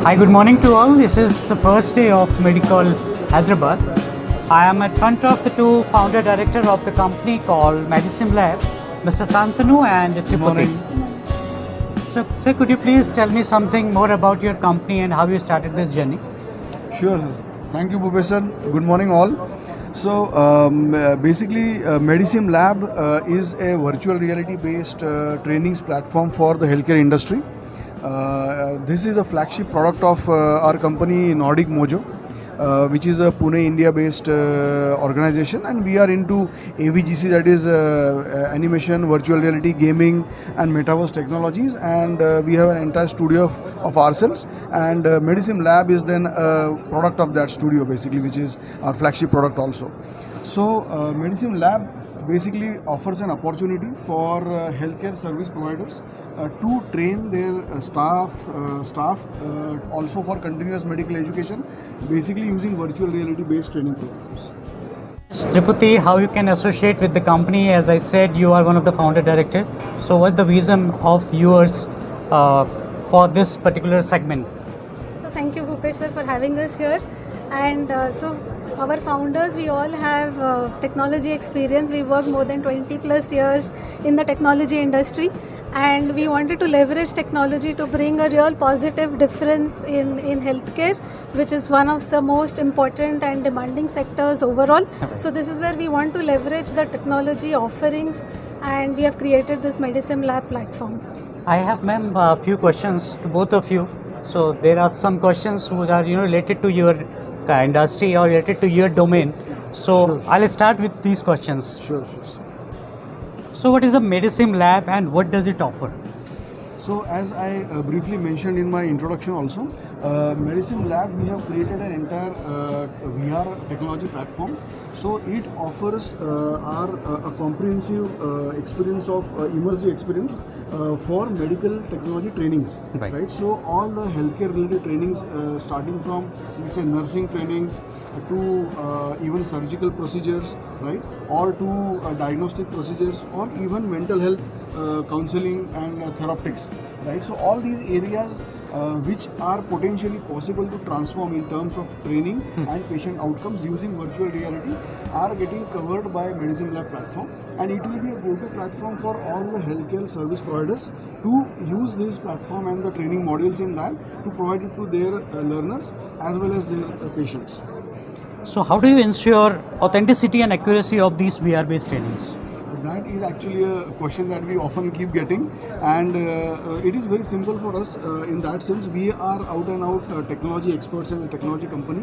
Hi, good morning to all. This is the first day of Medical Hyderabad. I am at front of the two founder director of the company called MediSimLab, Mr. Shantanu and Trupti. So, sir, could you please tell me something more about your company and how you started this journey? Sure, sir. Thank you, Professor. Good morning, all. So, basically, MediSimLab is a virtual reality-based trainings platform for the healthcare industry. This is a flagship product of our company, Nordicmojo, which is a Pune, India-based organization, and we are into AVGC, that is animation, virtual reality, gaming, and metaverse technologies. And we have an entire studio of ourselves, and MediSimLab is then a product of that studio, basically, which is our flagship product also. So, MediSimLab basically offers an opportunity for healthcare service providers to train their staff also for continuous medical education, basically using virtual reality based training programs. Trupti, how you can associate with the company? As I said, you are one of the founder director. So what's the vision of yours for this particular segment? So thank you, Bhupesh sir, for having us here. And so our founders, we all have technology experience. We work more than 20 plus years in the technology industry, and we wanted to leverage technology to bring a real positive difference in healthcare, which is one of the most important and demanding sectors overall. Okay. So this is where we want to leverage the technology offerings, and we have created this MediSimLab platform. I have, ma'am, a few questions to both of you. So there are some questions which are related to your industry or related to your domain. So Sure. I'll start with these questions. Sure. So what is the MediSimLab and what does it offer? So, as I briefly mentioned in my introduction also, MediSimLab, we have created an entire VR technology platform. So, it offers a comprehensive experience of immersive experience for medical technology trainings. Right. So, all the healthcare related trainings, starting from, let's say, nursing trainings to even surgical procedures, right, or to diagnostic procedures, or even mental health counseling and therapeutics, right? So all these areas which are potentially possible to transform in terms of training and patient outcomes using virtual reality are getting covered by MediSimLab platform, and it will be a go-to platform for all the healthcare service providers to use this platform and the training modules in that to provide it to their learners as well as their patients. So how do you ensure authenticity and accuracy of these VR-based trainings? That is actually a question that we often keep getting, and it is very simple for us in that sense. We are out and out technology experts and a technology company.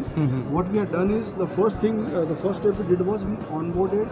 What we have done is the first step we did was we onboarded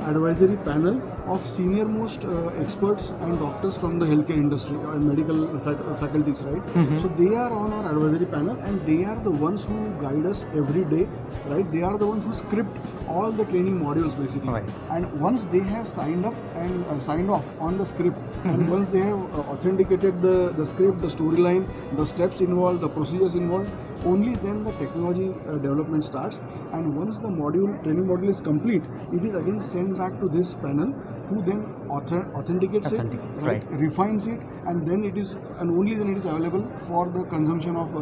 advisory panel of senior most experts and doctors from the healthcare industry and medical faculties, right? So they are on our advisory panel, and they are the ones who guide us every day, right? They are the ones who script all the training modules basically. Right. And once they have signed up and signed off on the script, and once they have authenticated the script, the storyline, the steps involved, the procedures involved, only then the technology development starts. And once the training module is complete, it is again sent back to this panel, who then authenticates it, right, refines it, and then only then it is available for the consumption of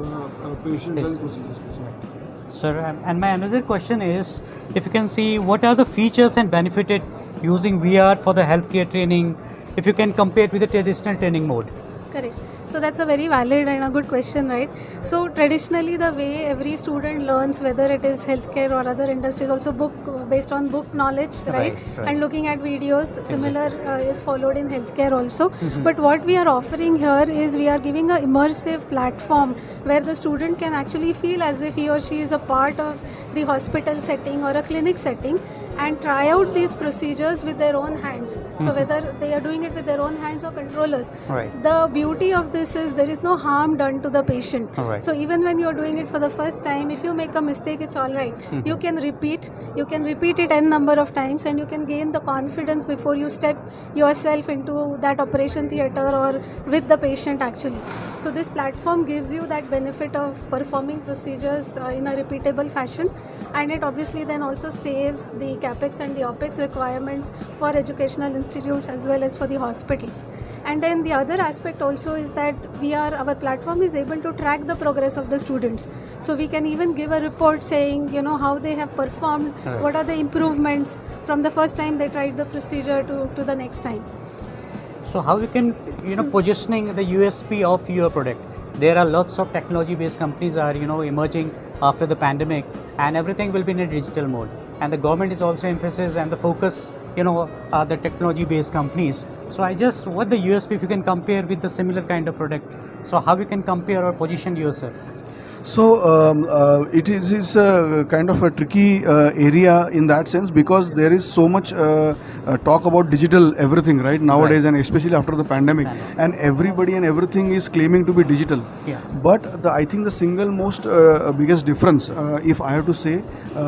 patients and procedures. Sir, and my another question is, if you can see what are the features and benefits using VR for the healthcare training, if you can compare it with the traditional training mode. Correct. So that's a very valid and a good question, right? So traditionally, the way every student learns, whether it is healthcare or other industries, also based on book knowledge, right? And looking at videos, similar is followed in healthcare also. But what we are offering here is we are giving an immersive platform where the student can actually feel as if he or she is a part of the hospital setting or a clinic setting, and try out these procedures with their own hands. So whether they are doing it with their own hands or controllers. Right. The beauty of this is there is no harm done to the patient. Right. So even when you are doing it for the first time, if you make a mistake, it's all right. You can repeat it n number of times, and you can gain the confidence before you step yourself into that operation theater or with the patient actually. So this platform gives you that benefit of performing procedures in a repeatable fashion, and it obviously then also saves the capex and the opex requirements for educational institutes as well as for the hospitals. And then the other aspect also is that our platform is able to track the progress of the students. So we can even give a report saying, how they have performed, what are the improvements from the first time they tried the procedure to the next time. So how you can, positioning the USP of your product? There are lots of technology-based companies are, emerging after the pandemic, and everything will be in a digital mode. And the government is also emphasis and the focus, the technology-based companies. So what the USP if you can compare with the similar kind of product? So how you can compare or position yourself? So it is a kind of a tricky area in that sense, because there is so much talk about digital everything right nowadays, and especially after the pandemic, and everybody and everything is claiming to be digital. But I think the single most biggest difference, if I have to say,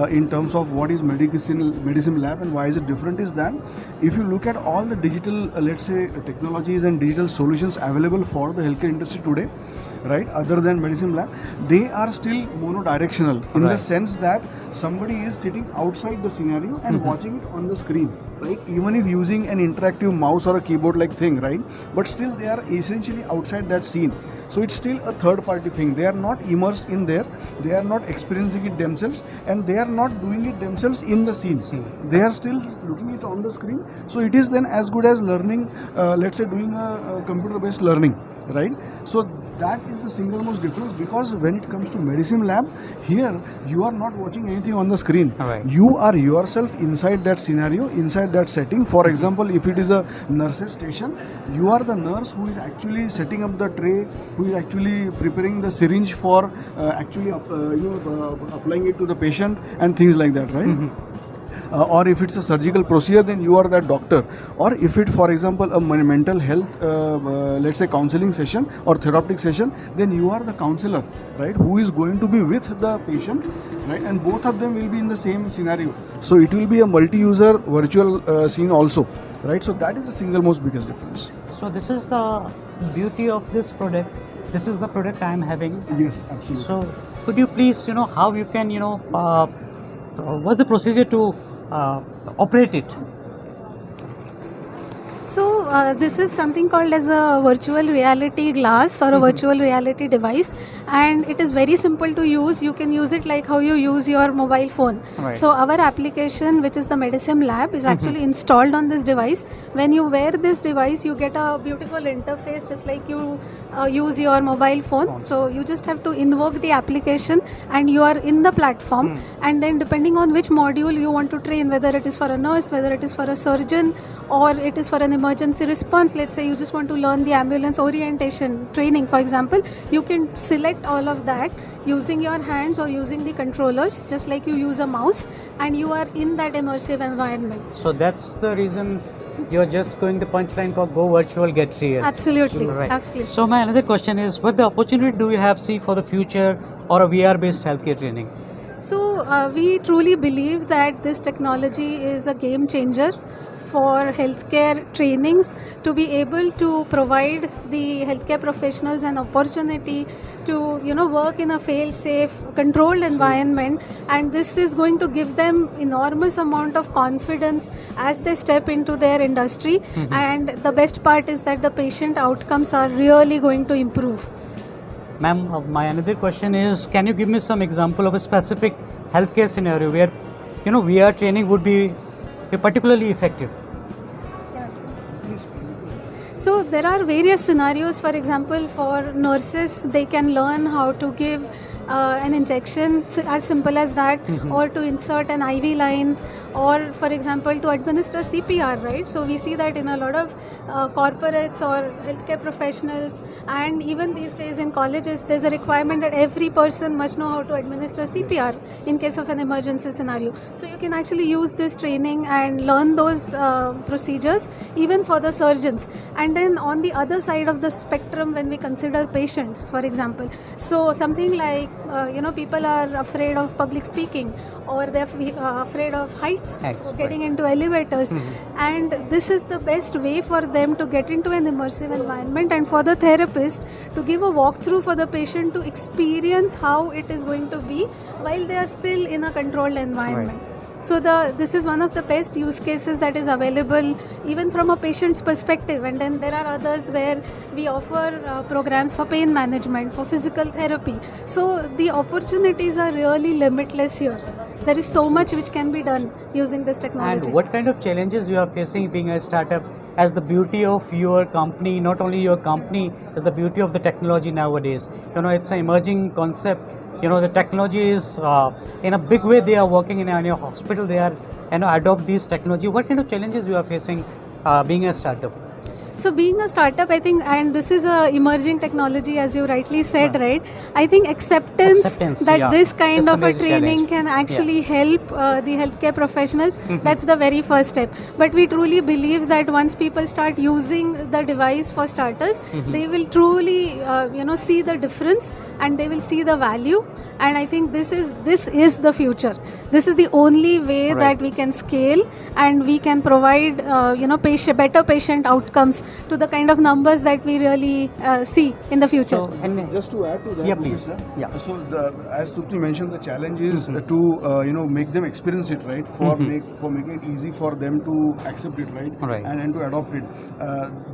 in terms of what is MediSimLab and why is it different, is that if you look at all the digital, let's say, technologies and digital solutions available for the healthcare industry today, right, other than MediSimLab, they are still monodirectional in the sense that somebody is sitting outside the scenario and watching it on the screen, right, even if using an interactive mouse or a keyboard like thing, right, but still they are essentially outside that scene. So it's still a third party thing. They are not immersed in there, they are not experiencing it themselves, and they are not doing it themselves in the scene. They are still looking it on the screen. So it is then as good as learning, let's say doing a computer based learning, right? So that is the single most difference, because when it comes to MediSimLab, here you are not watching anything on the screen. You are yourself inside that scenario, inside that setting. For example, if it is a nurse's station, you are the nurse who is actually setting up the tray, who is actually preparing the syringe for applying it to the patient and things like that, right? Or if it's a surgical procedure, then you are that doctor. Or if it, for example, a mental health, let's say counseling session or therapeutic session, then you are the counselor, right, who is going to be with the patient, right, and both of them will be in the same scenario. So it will be a multi-user virtual scene also, right? So that is the single most biggest difference. So this is the beauty of this product. This is the product I am having. Yes, absolutely. So could you please, how you can, what's the procedure to operate it? So this is something called as a virtual reality glass or a virtual reality device, and it is very simple to use. You can use it like how you use your mobile phone. So our application, which is the MediSimLab, is actually installed on this device. When you wear this device, you get a beautiful interface just like you use your mobile phone. So you just have to invoke the application and you are in the platform, and then depending on which module you want to train, whether it is for a nurse, whether it is for a surgeon, or it is for an emergency response. Let's say you just want to learn the ambulance orientation training, for example, you can select all of that using your hands or using the controllers, just like you use a mouse, and you are in that immersive environment. So that's the reason you're just going the punchline for go virtual, get real. Absolutely. Right. Absolutely. So my another question is, what the opportunity do you have for the future or a VR based healthcare training? So we truly believe that this technology is a game changer for healthcare trainings, to be able to provide the healthcare professionals an opportunity to work in a fail-safe, controlled environment, and this is going to give them enormous amount of confidence as they step into their industry. And the best part is that the patient outcomes are really going to improve. Ma'am, my another question is, can you give me some example of a specific healthcare scenario where VR training would be particularly effective? So there are various scenarios. For example, for nurses, they can learn how to give an injection, as simple as that, or to insert an IV line, or for example to administer CPR, right? So we see that in a lot of corporates or healthcare professionals, and even these days in colleges, there's a requirement that every person must know how to administer CPR in case of an emergency scenario. So you can actually use this training and learn those procedures even for the surgeons. And then on the other side of the spectrum, when we consider patients, for example, so something like people are afraid of public speaking, or they're afraid of heights, getting into elevators. And this is the best way for them to get into an immersive environment, and for the therapist to give a walkthrough for the patient to experience how it is going to be while they are still in a controlled environment. So this is one of the best use cases that is available even from a patient's perspective. And then there are others where we offer programs for pain management, for physical therapy. So the opportunities are really limitless here. There is so much which can be done using this technology. And what kind of challenges you are facing being a startup? As the beauty of your company, not only your company, is the beauty of the technology nowadays. It's an emerging concept. The technology is in a big way. They are working in your hospital. They are adopt these technology. What kind of challenges you are facing being a startup? So being a startup, I think, and this is a emerging technology, as you rightly said, right? I think acceptance that this kind of a training can actually help the healthcare professionals, that's the very first step. But we truly believe that once people start using the device for starters, they will truly, see the difference, and they will see the value. And I think this is the future. This is the only way that we can scale, and we can provide, better patient outcomes to the kind of numbers that we really see in the future. So, and just to add to that, so as Trupti mentioned, the challenge is to make them experience it, right? For making it easy for them to accept it, right? And to adopt it.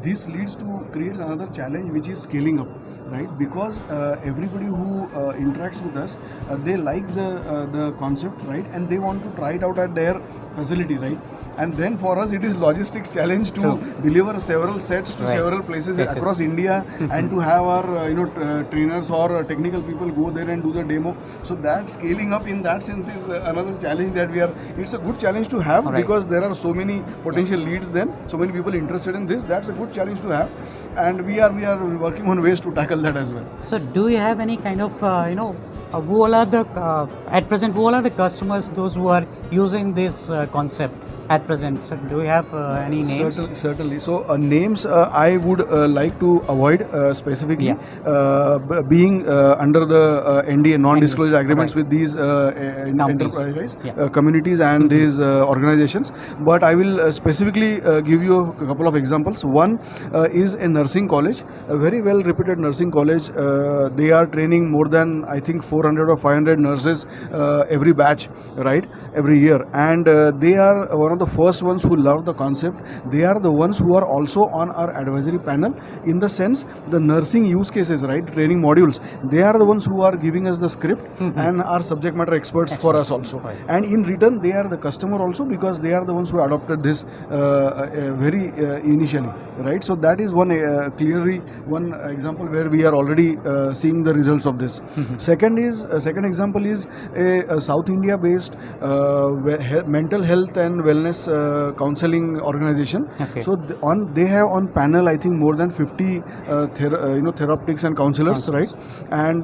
This leads to creates another challenge, which is scaling up, right? Because everybody who interacts with us, they like the concept, right? And they want to try it out at their facility, right? And then for us, it is logistics challenge to deliver several sets to several places across India, and to have our trainers or technical people go there and do the demo. So that scaling up in that sense is another challenge that we are. It's a good challenge to have because there are so many potential leads. Then so many people interested in this. That's a good challenge to have, and we are working on ways to tackle that as well. So do you have any kind of who all are the at present? Who all are the customers? Those who are using this concept at present. So do we have any names? Certainly. So names I would like to avoid specifically being under the NDA, non-disclosure agreements with these enterprise communities and these organizations. But I will specifically give you a couple of examples. One is a nursing college, a very well reputed nursing college. They are training more than, I think, 400 or 500 nurses every batch, right, every year. And they are one of the first ones who love the concept. They are the ones who are also on our advisory panel, in the sense the nursing use cases, right, training modules. They are the ones who are giving us the script and are subject matter experts for us also. And in return, they are the customer also, because they are the ones who adopted this very initially, right? So that is one clearly one example where we are already seeing the results of this. Second example is a South India based mental health and wellness counseling organization. So they have on panel, I think, more than 50 therapeutics and counselors, right? And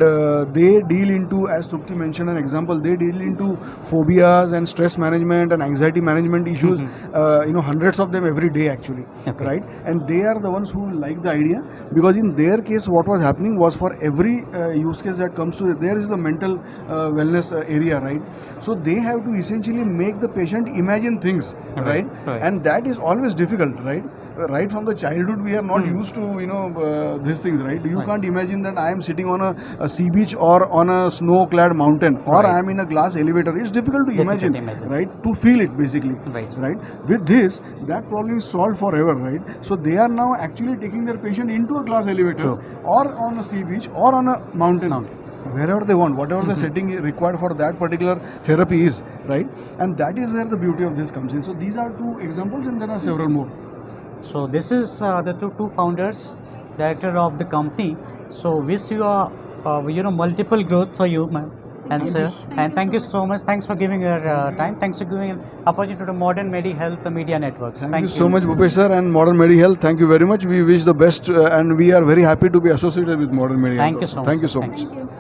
they deal into, as Trupti mentioned an example, they deal into phobias and stress management and anxiety management issues, hundreds of them every day actually, right? And they are the ones who like the idea, because in their case what was happening was, for every use case that comes to it, there is the mental wellness area, right? So they have to essentially make the patient imagine things, right? And that is always difficult, right? Right from the childhood, we are not used to these things, right? You can't imagine that I am sitting on a sea beach or on a snow-clad mountain, or I am in a glass elevator. It's difficult to imagine, right? To feel it, basically, right? With this, that problem is solved forever, right? So they are now actually taking their patient into a glass elevator, or on a sea beach, or on a mountain. Wherever they want, whatever the setting required for that particular therapy is, right? And that is where the beauty of this comes in. So these are two examples, and there are several more. So this is the two founders, director of the company. So wish you multiple growth for you, ma'am and sir. And thank you so much. Thanks for giving your time. Thanks for giving an opportunity to Modern Medi Health Media Networks. Thank you so much, Bhupesh sir, and Modern Medi Health. Thank you very much. We wish the best, and we are very happy to be associated with Modern Medi Health. Thank you so much. Thank you so much. Thank you.